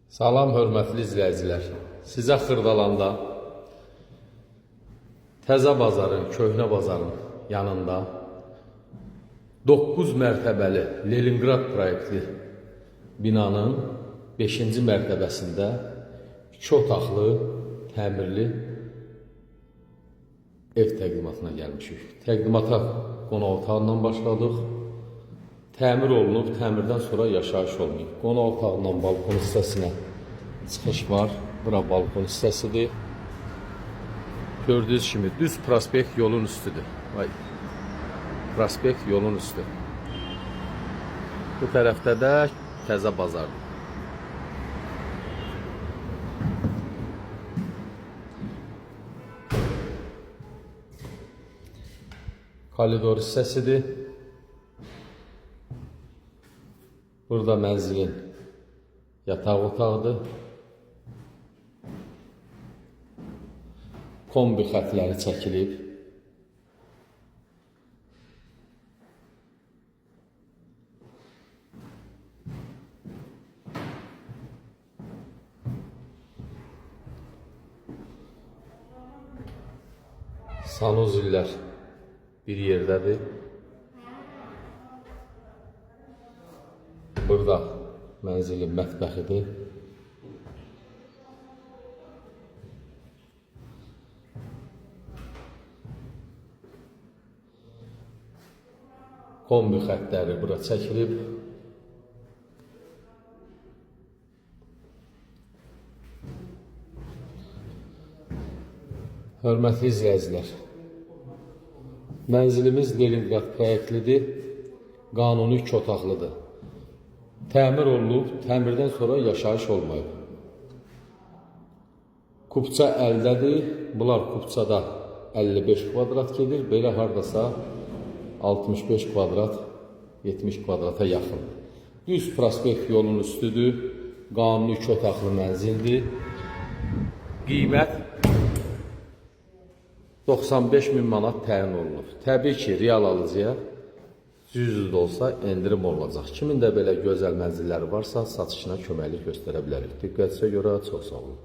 Salam, hörmətli izləyicilər. Sizə Xırdalanda, Təzə bazarın, Köhnə bazarın yanında 9 mərtəbəli Leningrad proyektli binanın 5-ci mərtəbəsində 2 otaqlı, təmirli ev təqdimatına gəlmişik. Təqdimata qonaq otağından başladıq. Təmir olunub, təmirdən sonra yaşayış olmayıb. Qonaq otağından balkon hissəsinə çıxış var. Bura balkon hissəsidir. Gördüyünüz kimi düz prospekt yolun üstüdür. Vay. Prospekt yolun üstü. Bu tərəfdə də Təzə bazardır. Koridor hissəsidir. Burada mənzilin yataq otağıdır. Kombi xətləri çəkilib. Sanuzillər bir yerdədir. Burada mənzilin mətbəxidir. Kombi xətləri bura çəkilib. Hörmətli izləyicilər, mənzilimiz Leningrad proyektlidir, qanuni 2 otaqlıdır. Təmir olunub, təmirdən sonra yaşayış olmayıb. Kupça əldədir, bunlar kupçada 55 kvadrat gedir, belə hardasa 65 kvadrat, 70 kvadrata yaxın. Düz prospekt yolun üstüdür, qanuni 2 otaqlı mənzildir. Qiymət 95.000 manat təyin olunub. Təbii ki, real alıcıya 100 də olsa endirim olacaq. Kimin də belə gözəl mənzilləri varsa satışına köməklik göstərə bilərik. Diqqətinizə görə çox sağ olun.